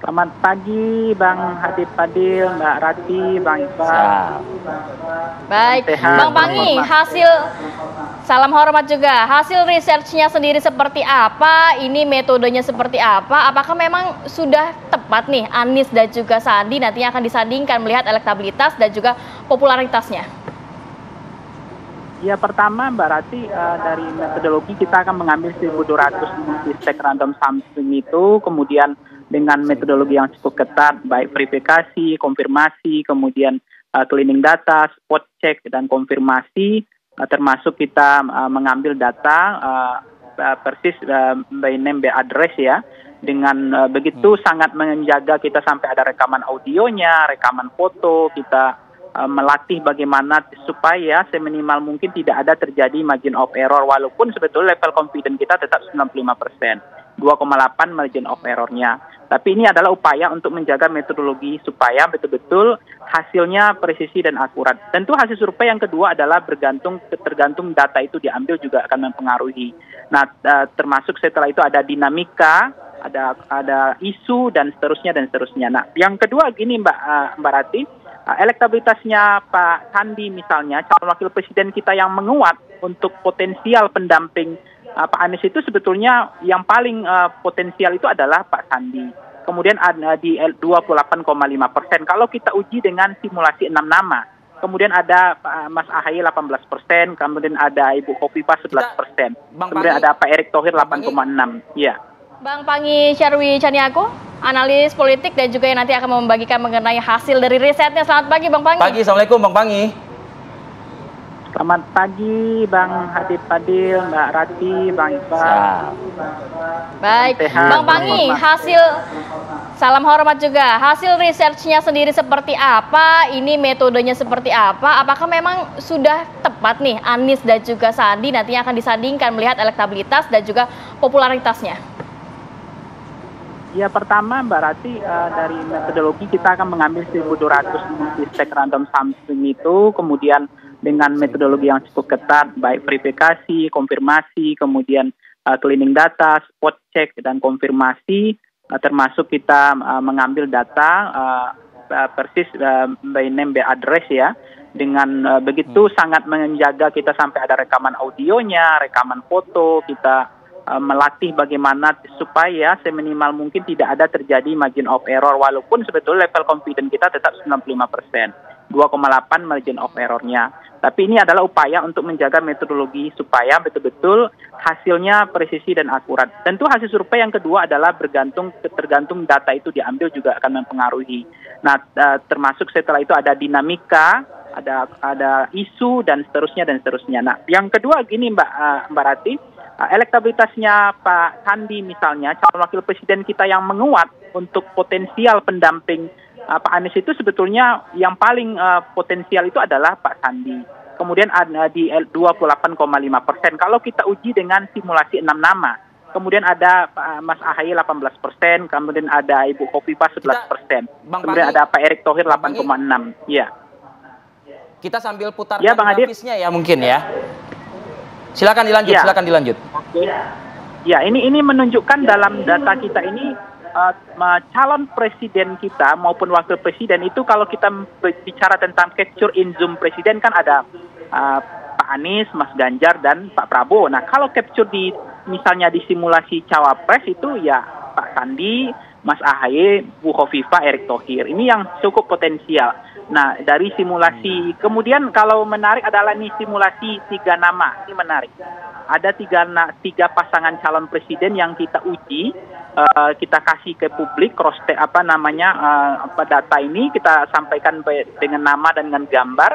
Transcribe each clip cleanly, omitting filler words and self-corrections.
Selamat pagi Bang Hadid Fadil, Mbak Rati, Bang Iqbal. Baik, Sehat, Bang Pangi, salam hormat juga. Hasil researchnya sendiri seperti apa? Ini metodenya seperti apa? Apakah memang sudah tepat nih Anies dan juga Sandi nantinya akan disandingkan melihat elektabilitas dan juga popularitasnya? Ya, pertama Mbak Rati, dari metodologi kita akan mengambil 1.200 multi-stack random sampling itu, kemudian dengan metodologi yang cukup ketat, baik verifikasi, konfirmasi, kemudian cleaning data, spot check, dan konfirmasi, termasuk kita mengambil data persis by name, by address ya, dengan begitu sangat menjaga kita sampai ada rekaman audionya, rekaman foto, kita melatih bagaimana supaya seminimal mungkin tidak ada terjadi margin of error, walaupun sebetulnya level confidence kita tetap 95%, 2,8 margin of errornya. Tapi ini adalah upaya untuk menjaga metodologi supaya betul-betul hasilnya presisi dan akurat. Tentu hasil survei yang kedua adalah tergantung data itu diambil juga akan mempengaruhi. Nah, termasuk setelah itu ada dinamika, ada isu dan seterusnya dan seterusnya. Nah, yang kedua gini Mbak Rati, elektabilitasnya Pak Sandi misalnya, calon wakil presiden kita yang menguat untuk potensial pendamping Pak Anies itu sebetulnya yang paling potensial itu adalah Pak Sandi. Kemudian ada di 28,5%. Kalau kita uji dengan simulasi 6 nama, kemudian ada Mas Ahaye 18%, kemudian ada Ibu Khofifah 11%, kemudian ada Pak Erick Thohir 8,6%. Ya. Bang Pangi Syarwi Caniago, analis politik dan juga yang nanti akan membagikan mengenai hasil dari risetnya. Selamat pagi Bang Pangi. Pagi, Assalamualaikum Bang Pangi. Selamat pagi Bang Hadid Fadil, Mbak Rati, Bang Iqbal. Baik, Bang Pangi, salam hormat juga. Hasil researchnya sendiri seperti apa? Ini metodenya seperti apa? Apakah memang sudah tepat nih Anies dan juga Sandi nantinya akan disandingkan melihat elektabilitas dan juga popularitasnya? Ya, pertama Mbak Rati, dari metodologi kita akan mengambil 1.200 multi-stack random sampling itu, kemudian dengan metodologi yang cukup ketat, baik verifikasi, konfirmasi, kemudian cleaning data, spot check, dan konfirmasi, termasuk kita mengambil data persis by name, by address ya, dengan begitu sangat menjaga kita sampai ada rekaman audionya, rekaman foto, kita melatih bagaimana supaya seminimal mungkin tidak ada terjadi margin of error, walaupun sebetulnya level confidence kita tetap 95%, 2,8 margin of errornya. Tapi ini adalah upaya untuk menjaga metodologi supaya betul-betul hasilnya presisi dan akurat. Tentu hasil survei yang kedua adalah tergantung data itu diambil juga akan mempengaruhi. Nah, termasuk setelah itu ada dinamika, ada isu dan seterusnya dan seterusnya. Nah, yang kedua gini Mbak Rati, elektabilitasnya Pak Sandi misalnya, calon wakil presiden kita yang menguat untuk potensial pendamping Pak Anies itu sebetulnya yang paling potensial itu adalah Pak Sandi. Kemudian ada di 28,5%. Kalau kita uji dengan simulasi 6 nama, kemudian ada Mas Ahaye 18%, kemudian ada Ibu Khofifah 11%, kemudian ada Pak Erick Thohir 8,6%. Ya. Kita sambil putarkan ya, grafisnya ya mungkin ya. Silakan dilanjut, ya. Silakan dilanjut. Oke. Ya, ini menunjukkan dalam data kita ini calon presiden kita maupun wakil presiden itu, kalau kita bicara tentang capture in zoom presiden kan ada Pak Anies, Mas Ganjar dan Pak Prabowo. Nah, kalau capture misalnya di simulasi cawapres itu ya Pak Sandi, Mas Ahaye, Bu Khofifah, Erick Thohir. Ini yang cukup potensial. Nah, dari simulasi, kemudian kalau menarik adalah nih simulasi 3 nama. Ini menarik. Ada tiga pasangan calon presiden yang kita uji, kita kasih ke publik data ini kita sampaikan dengan nama dan dengan gambar,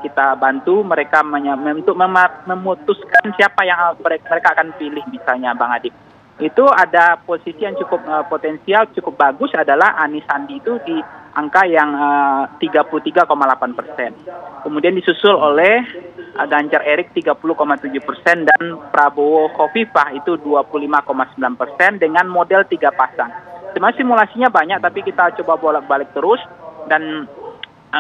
kita bantu mereka untuk memutuskan siapa yang mereka akan pilih, misalnya Bang Adib. Itu ada posisi yang cukup potensial, cukup bagus adalah Anies Sandi itu di angka yang 33,8%. Kemudian disusul oleh Ganjar Erick 30,7% dan Prabowo Khofifah itu 25,9% dengan model 3 pasang. Sebenarnya simulasinya banyak tapi kita coba bolak-balik terus, dan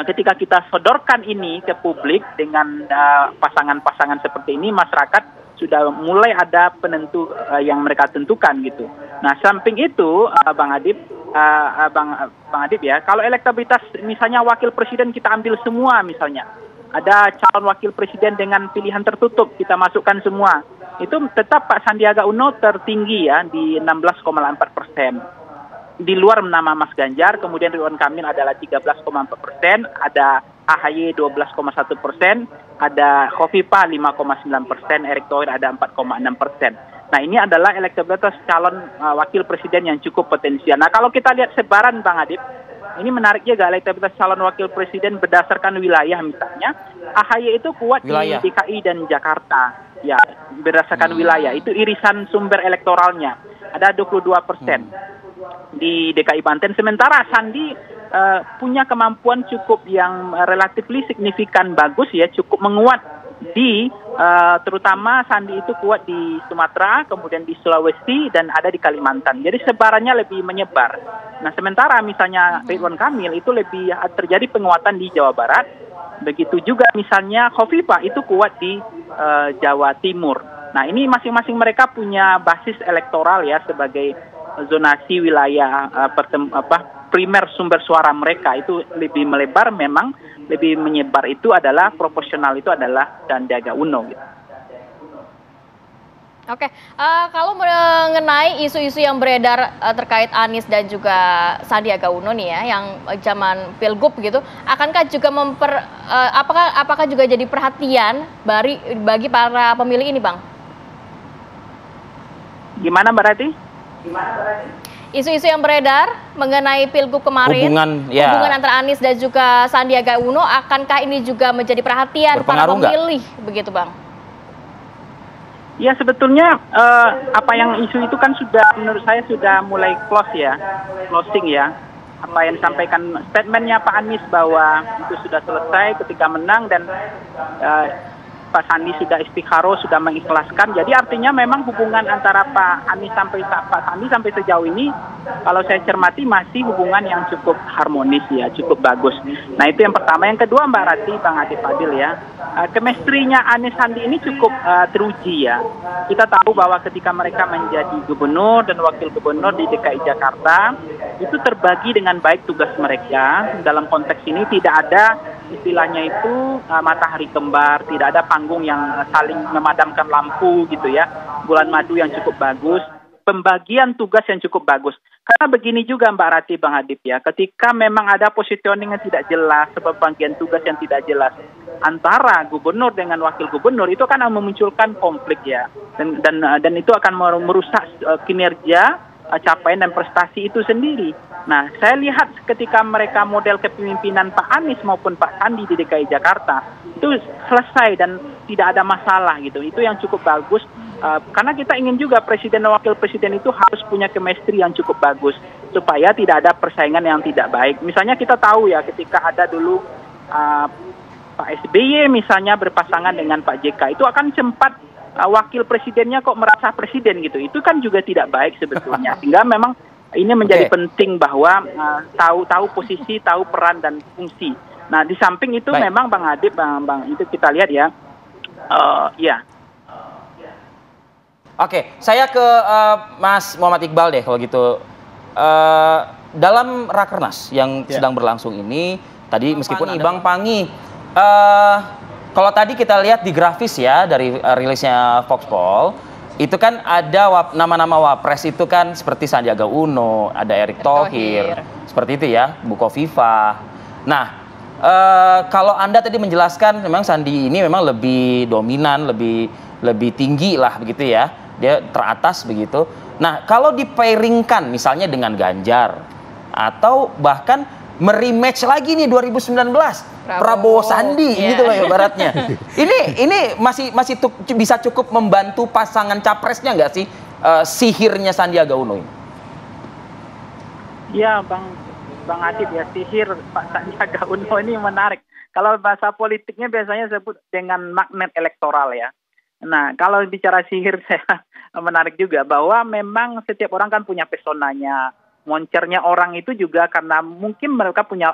ketika kita sodorkan ini ke publik dengan pasangan-pasangan seperti ini, masyarakat sudah mulai ada penentu yang mereka tentukan gitu. Nah, samping itu, Bang Adib, Bang Adib ya, kalau elektabilitas misalnya wakil presiden kita ambil semua misalnya, ada calon wakil presiden dengan pilihan tertutup kita masukkan semua, itu tetap Pak Sandiaga Uno tertinggi ya di 16,4%. Di luar nama Mas Ganjar, kemudian Ridwan Kamil adalah 13,4%, ada AHY 12,1%, ada Khofifah 5,9%, Erick Thohir ada 4,6%. Nah, ini adalah elektabilitas calon wakil presiden yang cukup potensial. Nah, kalau kita lihat sebaran Bang Adib, ini menarik juga elektabilitas calon wakil presiden berdasarkan wilayah misalnya. AHY itu kuat wilayah di DKI dan Jakarta. Ya, berdasarkan wilayah. Itu irisan sumber elektoralnya. Ada 22%. Di DKI Banten. Sementara Sandi punya kemampuan cukup yang relatif signifikan bagus ya, cukup menguat di terutama Sandi itu kuat di Sumatera, kemudian di Sulawesi dan ada di Kalimantan. Jadi sebarannya lebih menyebar. Nah, sementara misalnya Ridwan Kamil itu lebih terjadi penguatan di Jawa Barat. Begitu juga misalnya Khofifah itu kuat di Jawa Timur. Nah, ini masing-masing mereka punya basis elektoral ya sebagai zonasi wilayah primer sumber suara mereka itu lebih melebar, memang lebih menyebar itu adalah proporsional itu adalah Sandiaga Uno gitu. Oke, kalau mengenai isu-isu yang beredar terkait Anies dan juga Sandiaga Uno nih ya, yang zaman Pilgub gitu, akankah juga apakah juga jadi perhatian bagi para pemilih ini, Bang? Gimana Mbak Rati? Isu-isu yang beredar mengenai Pilgub kemarin, hubungan antara Anies dan juga Sandiaga Uno, akankah ini juga menjadi perhatian para pemilih, begitu Bang? Ya, sebetulnya apa yang isu itu kan sudah menurut saya sudah mulai closing ya. Apa yang disampaikan statementnya Pak Anies bahwa itu sudah selesai ketika menang dan Pak Sandi sudah istikharah, sudah mengikhlaskan. Jadi artinya memang hubungan antara Pak Anies Pak Sandi sampai sejauh ini, kalau saya cermati masih hubungan yang cukup harmonis ya, cukup bagus. Nah, itu yang pertama. Yang kedua Mbak Rati, Bang Adi Fadil ya, chemistry-nya Anies Sandi ini cukup teruji ya. Kita tahu bahwa ketika mereka menjadi gubernur dan wakil gubernur di DKI Jakarta, itu terbagi dengan baik tugas mereka. Dalam konteks ini tidak ada istilahnya itu matahari kembar, tidak ada panggung yang saling memadamkan lampu gitu ya, bulan madu yang cukup bagus, pembagian tugas yang cukup bagus. Karena begini juga Mbak Rati, Bang Adib ya, ketika memang ada positioning yang tidak jelas, pembagian tugas yang tidak jelas antara gubernur dengan wakil gubernur, itu akan memunculkan konflik ya, dan itu akan merusak kinerja, capaian dan prestasi itu sendiri. Nah, saya lihat ketika mereka model kepemimpinan Pak Anies maupun Pak Sandi di DKI Jakarta itu selesai dan tidak ada masalah gitu. Itu yang cukup bagus karena kita ingin juga presiden dan wakil presiden itu harus punya chemistry yang cukup bagus supaya tidak ada persaingan yang tidak baik. Misalnya kita tahu ya ketika ada dulu Pak SBY misalnya berpasangan dengan Pak JK, itu akan sempat wakil presidennya kok merasa presiden gitu. Itu kan juga tidak baik sebetulnya. Sehingga memang ini menjadi penting bahwa tahu posisi, tahu peran dan fungsi. Nah, di samping itu memang Bang Adib, Bang itu kita lihat ya. Ya. Oke, saya ke Mas Muhammad Iqbal deh kalau gitu. Dalam Rakernas yang sedang berlangsung ini, tadi meskipun Bang Pangi, kalau tadi kita lihat di grafis ya dari rilisnya Foxpol, itu kan ada nama-nama wapres itu kan seperti Sandiaga Uno, ada Erick Thohir, seperti itu ya, Bu Khofifah. Nah, kalau Anda tadi menjelaskan memang Sandi ini memang lebih dominan, lebih tinggi lah begitu ya, dia teratas begitu. Nah, kalau dipairingkan misalnya dengan Ganjar atau bahkan merematch lagi nih 2019 Prabowo Sandi gitu loh ya baratnya. Ini masih bisa cukup membantu pasangan capresnya nggak sih sihirnya Sandiaga Uno ini? Ya Bang Adib ya, sihir Pak Sandiaga Uno ini menarik. Kalau bahasa politiknya biasanya sebut dengan magnet elektoral ya. Nah, kalau bicara sihir saya menarik juga bahwa memang setiap orang kan punya personanya. Moncernya orang itu juga karena mungkin mereka punya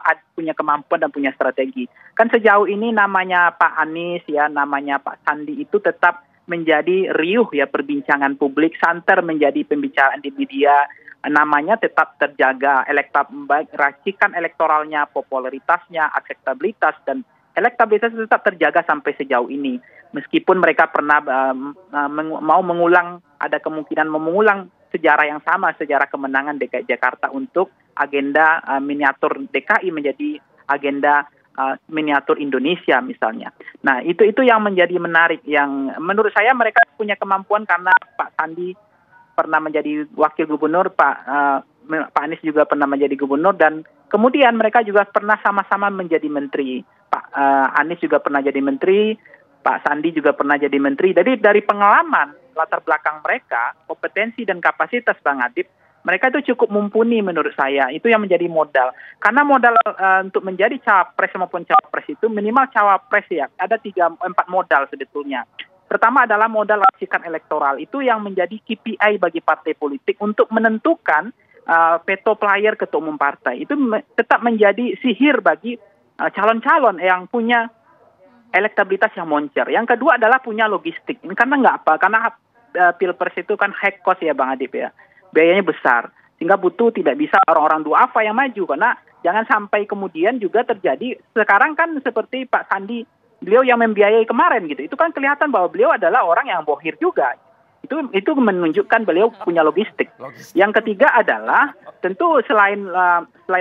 kemampuan dan punya strategi. Kan sejauh ini namanya Pak Anies ya, namanya Pak Sandi itu tetap menjadi riuh ya perbincangan publik, santer menjadi pembicaraan di media, namanya tetap terjaga, racikan elektoralnya, popularitasnya, akseptabilitas dan elektabilitas tetap terjaga sampai sejauh ini. Meskipun mereka pernah mau mengulang, ada kemungkinan mengulang sejarah yang sama, sejarah kemenangan DKI Jakarta untuk agenda miniatur DKI menjadi agenda miniatur Indonesia misalnya. Nah, itu yang menjadi menarik, yang menurut saya mereka punya kemampuan karena Pak Sandi pernah menjadi wakil gubernur, Pak Anies juga pernah menjadi gubernur, dan kemudian mereka juga pernah sama-sama menjadi menteri. Pak Anies juga pernah jadi menteri, Pak Sandi juga pernah jadi menteri. Jadi dari pengalaman latar belakang mereka, kompetensi dan kapasitas Bang Adib, mereka itu cukup mumpuni menurut saya. Itu yang menjadi modal. Karena modal untuk menjadi cawapres maupun cawapres itu minimal cawapres ya. Ada 3-4 modal sebetulnya. Pertama adalah modal racikan elektoral. Itu yang menjadi KPI bagi partai politik untuk menentukan veto player ketua umum partai. Itu tetap menjadi sihir bagi calon-calon yang punya elektabilitas yang moncer. Yang kedua adalah punya logistik. Ini karena nggak apa, karena pilpres itu kan high cost ya Bang Adib ya. Biayanya besar. Sehingga butuh tidak bisa orang-orang duafa yang maju. Karena jangan sampai kemudian juga terjadi, sekarang kan seperti Pak Sandi, beliau yang membiayai kemarin gitu. Itu kan kelihatan bahwa beliau adalah orang yang bohir juga. Itu menunjukkan beliau punya logistik. Yang ketiga adalah tentu selain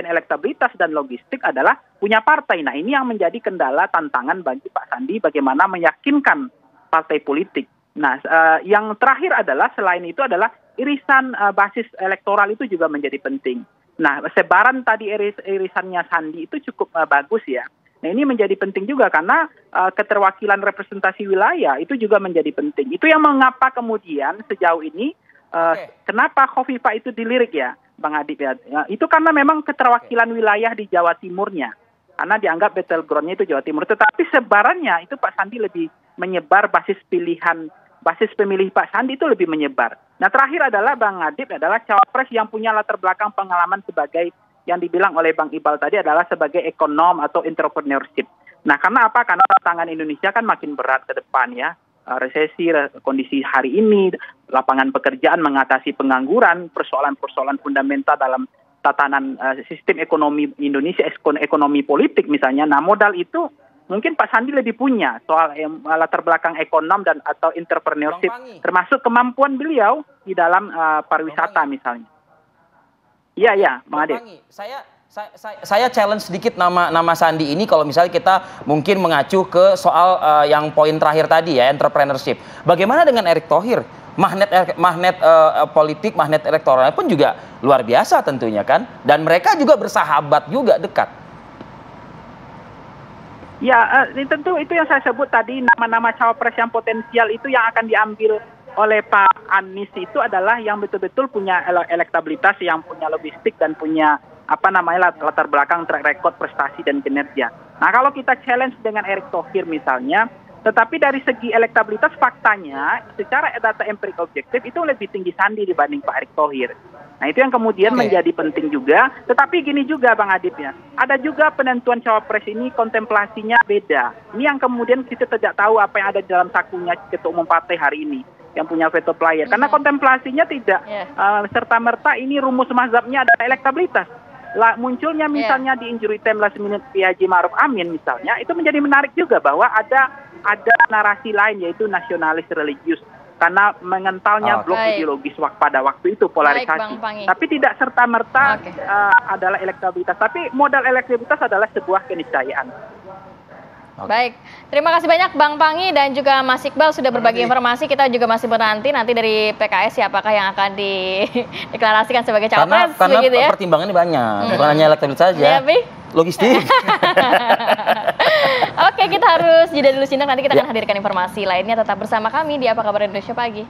elektabilitas dan logistik adalah punya partai. Nah, ini yang menjadi kendala tantangan bagi Pak Sandi bagaimana meyakinkan partai politik. Nah, yang terakhir adalah selain itu adalah irisan basis elektoral itu juga menjadi penting. Nah, sebaran tadi irisannya Sandi itu cukup bagus ya. Nah, ini menjadi penting juga karena keterwakilan representasi wilayah itu juga menjadi penting. Itu yang mengapa kemudian sejauh ini kenapa Khofifah itu dilirik ya, Bang Adib ya. Itu karena memang keterwakilan wilayah di Jawa Timurnya. Karena dianggap battleground-nya itu Jawa Timur. Tetapi sebarannya itu Pak Sandi lebih menyebar basis pemilih Pak Sandi itu lebih menyebar. Nah, terakhir adalah Bang Adib adalah cawapres yang punya latar belakang pengalaman sebagai yang dibilang oleh Bang Iqbal tadi adalah sebagai ekonom atau entrepreneurship. Nah, karena apa? Karena tantangan Indonesia kan makin berat ke depan ya. Resesi, kondisi hari ini, lapangan pekerjaan, mengatasi pengangguran, persoalan-persoalan fundamental dalam tatanan sistem ekonomi Indonesia, ekonomi politik misalnya. Nah, modal itu mungkin Pak Sandi lebih punya soal latar belakang ekonom dan atau entrepreneurship, termasuk kemampuan beliau di dalam pariwisata misalnya. Iya, Bang Ade. Saya challenge sedikit nama Sandi ini kalau misalnya kita mungkin mengacu ke soal yang poin terakhir tadi ya, entrepreneurship. Bagaimana dengan Erick Thohir? Magnet politik, magnet elektoralnya pun juga luar biasa tentunya kan. Dan mereka juga bersahabat juga dekat. Ya, tentu itu yang saya sebut tadi, nama-nama cawapres yang potensial itu yang akan diambil oleh Pak Anies itu adalah yang betul-betul punya elektabilitas, yang punya logistik dan punya latar belakang track record prestasi dan kinerja. Nah, kalau kita challenge dengan Erick Thohir misalnya, tetapi dari segi elektabilitas faktanya secara data empirik objektif itu lebih tinggi Sandi dibanding Pak Erick Thohir. Nah, itu yang kemudian menjadi penting juga. Tetapi gini juga Bang Adib ya, ada juga penentuan cawapres ini kontemplasinya beda. Ini yang kemudian kita tidak tahu apa yang ada di dalam sakunya ketua umum partai hari ini yang punya veto player. Karena kontemplasinya tidak serta-merta ini rumus mazhabnya adalah elektabilitas. Munculnya misalnya di injury time last minute Haji Ma'ruf Amin misalnya, itu menjadi menarik juga bahwa ada narasi lain yaitu nasionalis religius. Karena mengentalnya blok ideologis pada waktu itu polarisasi. Tapi tidak serta-merta adalah elektabilitas. Tapi modal elektabilitas adalah sebuah keniscayaan. Baik, terima kasih banyak Bang Panggi dan juga Mas Iqbal sudah berbagi informasi. Kita juga masih menanti nanti dari PKS siapakah yang akan dideklarasikan sebagai cawapres. Karena ya? pertimbangannya banyak, bukan hanya elektabilitas saja, logistik. Oke, kita harus jeda dulu Sindak. Nanti kita akan hadirkan informasi lainnya. Tetap bersama kami di Apa Kabar Indonesia Pagi.